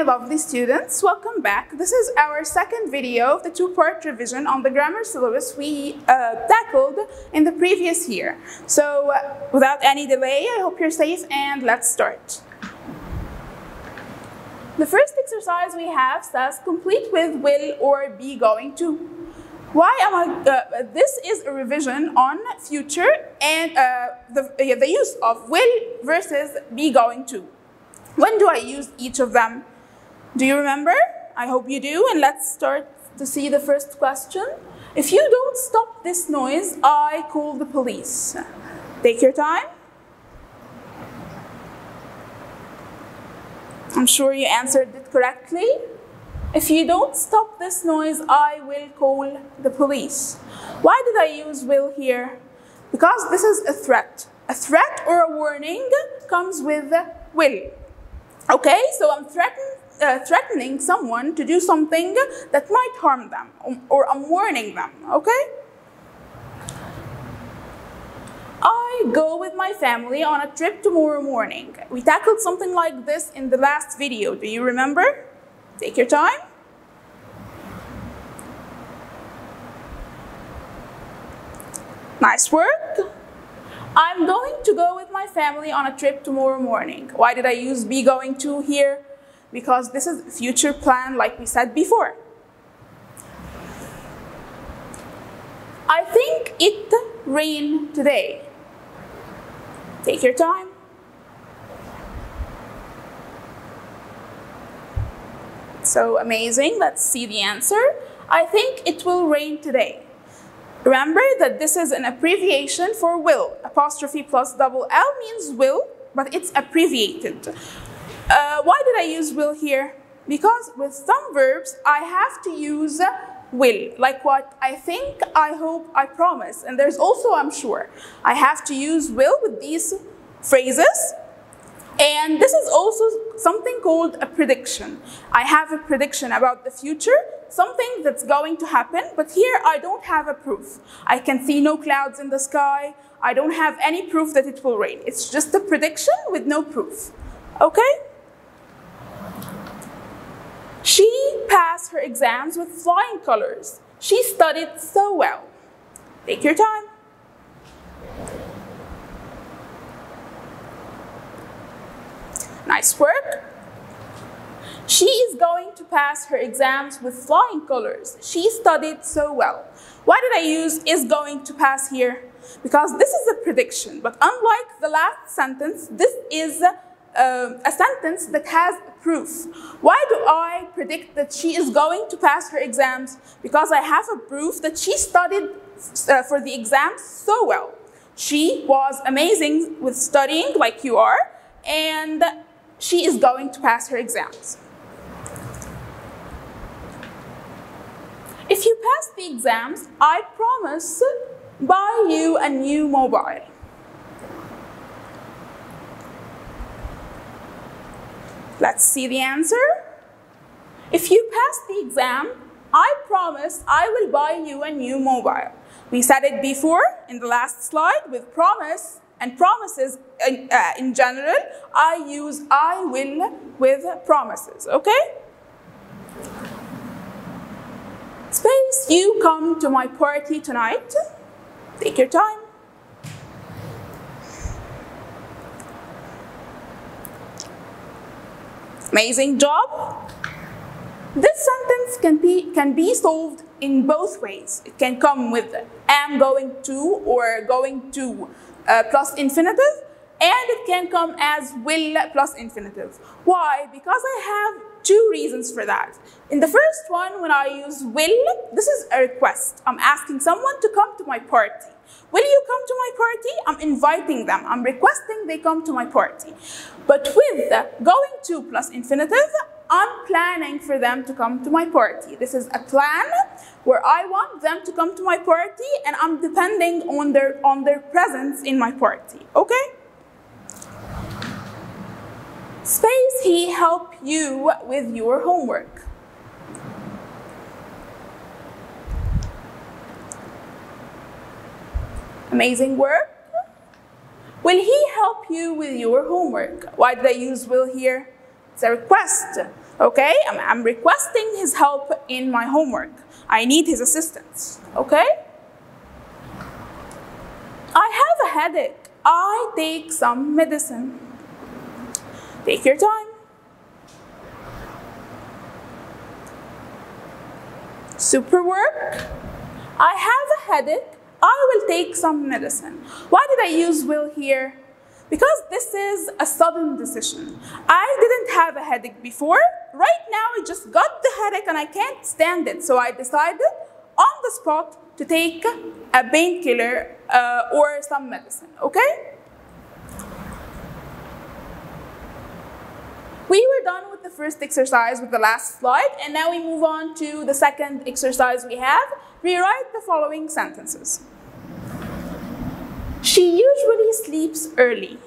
my lovely students. Welcome back. This is our second video of the two-part revision on the grammar syllabus we tackled in the previous year. So without any delay, I hope you're safe and let's start. The first exercise we have says complete with will or be going to. Why am I, this is a revision on future and the use of will versus be going to. When do I use each of them? Do you remember? I hope you do, and let's start to see the first question. If you don't stop this noise, I call the police. Take your time. I'm sure you answered it correctly. If you don't stop this noise, I will call the police. Why did I use will here? Because this is a threat. A threat or a warning comes with will. Okay, so I'm threatening someone to do something that might harm them, or I'm warning them, okay? I go with my family on a trip tomorrow morning. We tackled something like this in the last video. Do you remember? Take your time. Nice work. I'm going to go with my family on a trip tomorrow morning. Why did I use be going to here? Because this is a future plan like we said before. I think it rained today. Take your time. So amazing. Let's see the answer. I think it will rain today. Remember that this is an abbreviation for will. Apostrophe plus double L means will, but it's abbreviated. Why did I use will here? Because with some verbs, I have to use will. Like what? I think, I hope, I promise. And there's also I'm sure. I have to use will with these phrases. And this is also something called a prediction. I have a prediction about the future, something that's going to happen, but here I don't have a proof. I can see no clouds in the sky. I don't have any proof that it will rain. It's just a prediction with no proof. Okay? She passed her exams with flying colors. She studied so well. Take your time. Nice work. She is going to pass her exams with flying colors. She studied so well. Why did I use is going to pass here? Because this is a prediction, but unlike the last sentence, this is a sentence that has proof. Why do I predict that she is going to pass her exams? Because I have a proof that she studied for the exams so well. She was amazing with studying like you are, and she is going to pass her exams. If you pass the exams, I promise buy you a new mobile. Let's see the answer. If you pass the exam, I promise I will buy you a new mobile. We said it before in the last slide with promise and promises in general. I use I will with promises, okay? Space, you come to my party tonight. Take your time. Amazing job. This sentence can be solved in both ways. It can come with am going to or going to plus infinitive, and it can come as will plus infinitive. Why? Because I have two reasons for that. In the first one, when I use will, this is a request. I'm asking someone to come to my party. Will you come to my party? I'm inviting them. I'm requesting they come to my party. But with going to plus infinitive, I'm planning for them to come to my party. This is a plan where I want them to come to my party and I'm depending on their presence in my party, okay? Space, he help you with your homework. Amazing work. Will he help you with your homework? Why did I use will here? It's a request. Okay, I'm requesting his help in my homework. I need his assistance. Okay? I have a headache. I take some medicine. Take your time. Super work. I have a headache. I will take some medicine. Why did I use will here? Because this is a sudden decision. I didn't have a headache before. Right now, I just got the headache and I can't stand it. So I decided on the spot to take a painkiller or some medicine, okay? We were done with the first exercise with the last slide, and now we move on to the second exercise we have. Rewrite the following sentences. She usually sleeps early.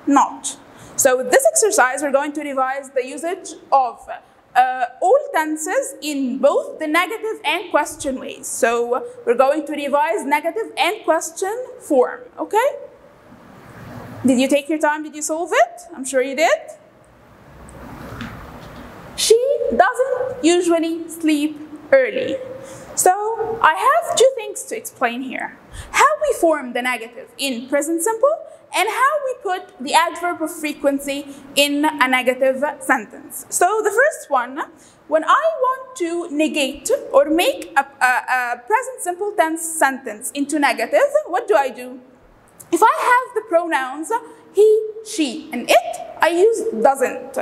Not. So with this exercise, we're going to revise the usage of all tenses in both the negative and question ways. So we're going to revise negative and question form, okay? Did you take your time? Did you solve it? I'm sure you did. She doesn't usually sleep early. So I have two things to explain here. How we form the negative in present simple and how we put the adverb of frequency in a negative sentence. So the first one, when I want to negate or make a present simple tense sentence into negative, what do I do? If I have the pronouns he, she, and it, I use doesn't.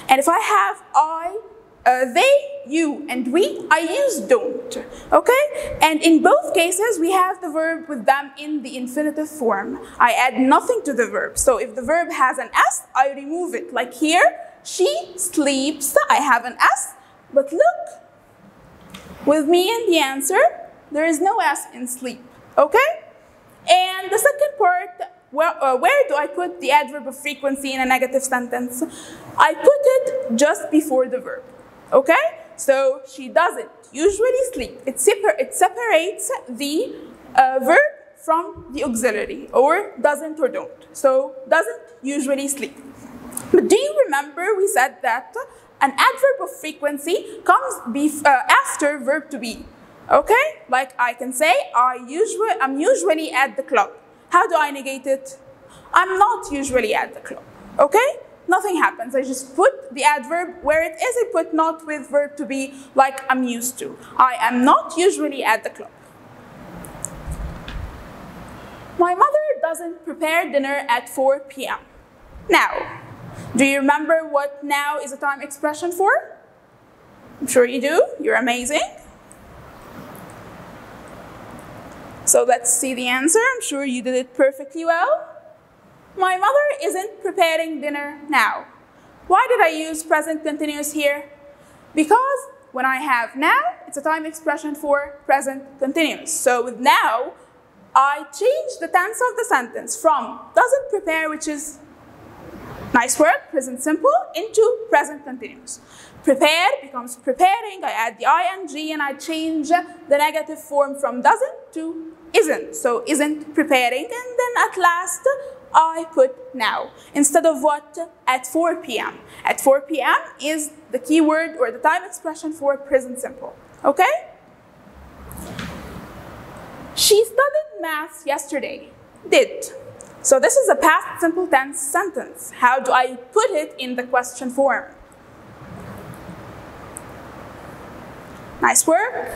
And if I have I, they, you, and we, I use don't, okay? And in both cases, we have the verb with them in the infinitive form. I add nothing to the verb. So if the verb has an S, I remove it. Like here, she sleeps, I have an S, but look, with me in the answer, there is no S in sleep, okay? And the second part, where do I put the adverb of frequency in a negative sentence? I put it just before the verb, okay? So she doesn't usually sleep. It separates the verb from the auxiliary, or doesn't or don't. So doesn't usually sleep. But do you remember we said that an adverb of frequency comes after verb to be, okay? Like I can say, I'm usually at the club. How do I negate it? I'm not usually at the club, okay? Nothing happens. I just put the adverb where it is. I put not with verb to be, like I'm used to. I am not usually at the club. My mother doesn't prepare dinner at 4 p.m. Now, do you remember what now is a time expression for? I'm sure you do. You're amazing. So let's see the answer. I'm sure you did it perfectly well. My mother isn't preparing dinner now. Why did I use present continuous here? Because when I have now, it's a time expression for present continuous. So with now, I change the tense of the sentence from doesn't prepare, which is nice work, present simple, into present continuous. Prepare becomes preparing. I add the ing and I change the negative form from doesn't to isn't. So isn't preparing, and then at last I put now. Instead of what? At 4 p.m. At 4 p.m. is the keyword or the time expression for present simple. Okay? She studied math yesterday. Did. So this is a past simple tense sentence. How do I put it in the question form? Nice work.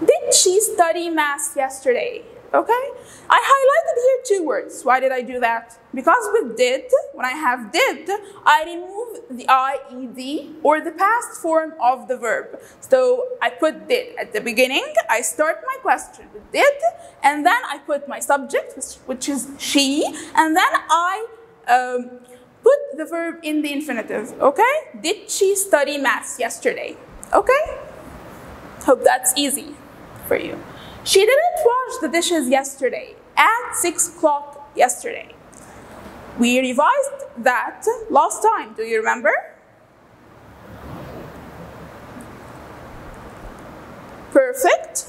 Did she study math yesterday? Okay? I highlighted here two words. Why did I do that? Because with did, when I have did, I remove the IED or the past form of the verb. So I put did at the beginning. I start my question with did, and then I put my subject, which is she, and then I put the verb in the infinitive. Okay? Did she study math yesterday? Okay? Hope that's easy for you. She didn't wash the dishes yesterday at 6 o'clock yesterday. We revised that last time. Do you remember? Perfect.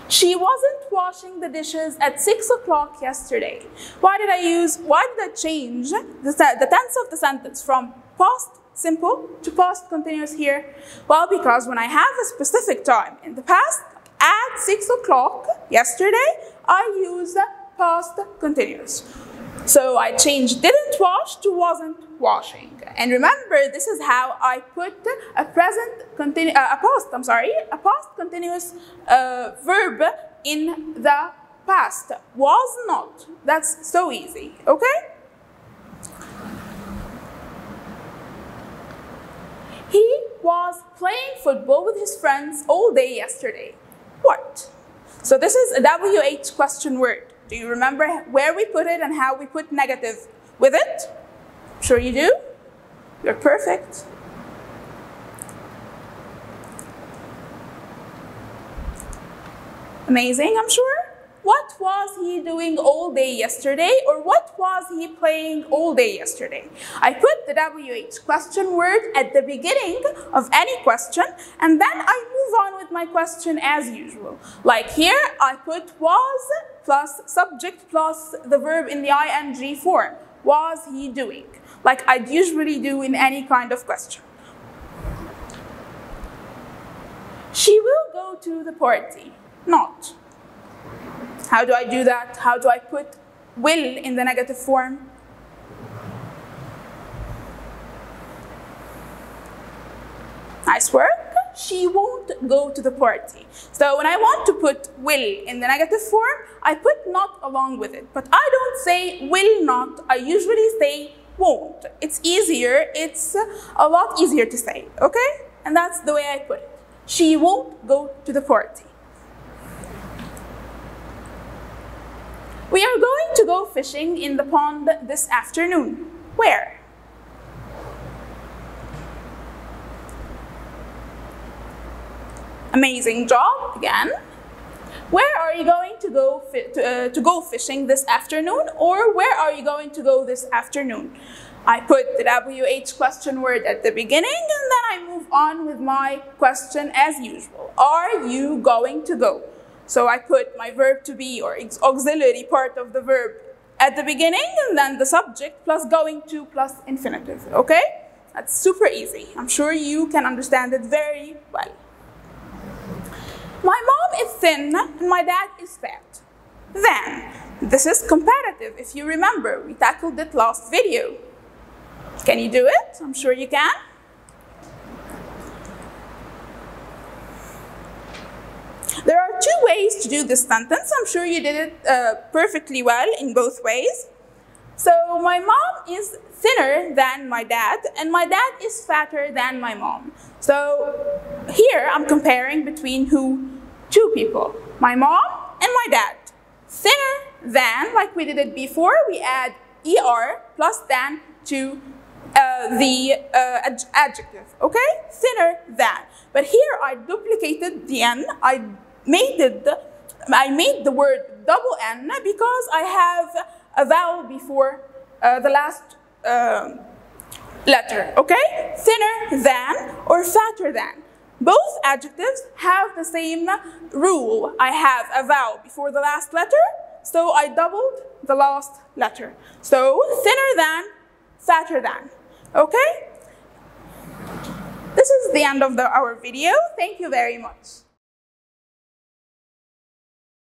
She wasn't washing the dishes at 6 o'clock yesterday. Why did I change the tense of the sentence from past simple to past continuous here? Well, because when I have a specific time in the past, at 6 o'clock yesterday, I use past continuous. So I changed didn't wash to wasn't washing. And remember, this is how I put a past continuous verb in the past. Was not. That's so easy, okay? He was playing football with his friends all day yesterday. What? So this is a WH question word. Do you remember where we put it and how we put negative with it? Sure you do? You're perfect. Amazing, I'm sure. What was he doing all day yesterday, or what was he playing all day yesterday? I put the WH question word at the beginning of any question, and then I move on with my question as usual. Like here, I put was plus subject plus the verb in the ing form. Was he doing? Like I'd usually do in any kind of question. She will go to the party. Not. How do I do that? How do I put will in the negative form? Nice work. She won't go to the party. So when I want to put will in the negative form, I put not along with it. But I don't say will not. I usually say won't. It's easier. It's a lot easier to say, okay? And that's the way I put it. She won't go to the party. We are going to go fishing in the pond this afternoon. Where? Amazing job again. Where are you going to go fishing this afternoon, or where are you going to go this afternoon? I put the WH question word at the beginning, and then I move on with my question as usual. Are you going to go? So I put my verb to be or auxiliary part of the verb at the beginning, and then the subject plus going to plus infinitive, okay? That's super easy. I'm sure you can understand it very well. My mom is thin and my dad is fat. Then, this is comparative. If you remember, we tackled it last video. Can you do it? I'm sure you can. There are two ways to do this sentence. I'm sure you did it perfectly well in both ways. So my mom is thinner than my dad, and my dad is fatter than my mom. So here I'm comparing between who? Two people, my mom and my dad. Thinner than, like we did it before, we add er plus than to the adjective, okay? Thinner than. But here I duplicated the n. I made the word double n because I have a vowel before the last letter, okay? Thinner than or fatter than. Both adjectives have the same rule. I have a vowel before the last letter, so I doubled the last letter. So thinner than, fatter than, okay? This is the end of our video. Thank you very much.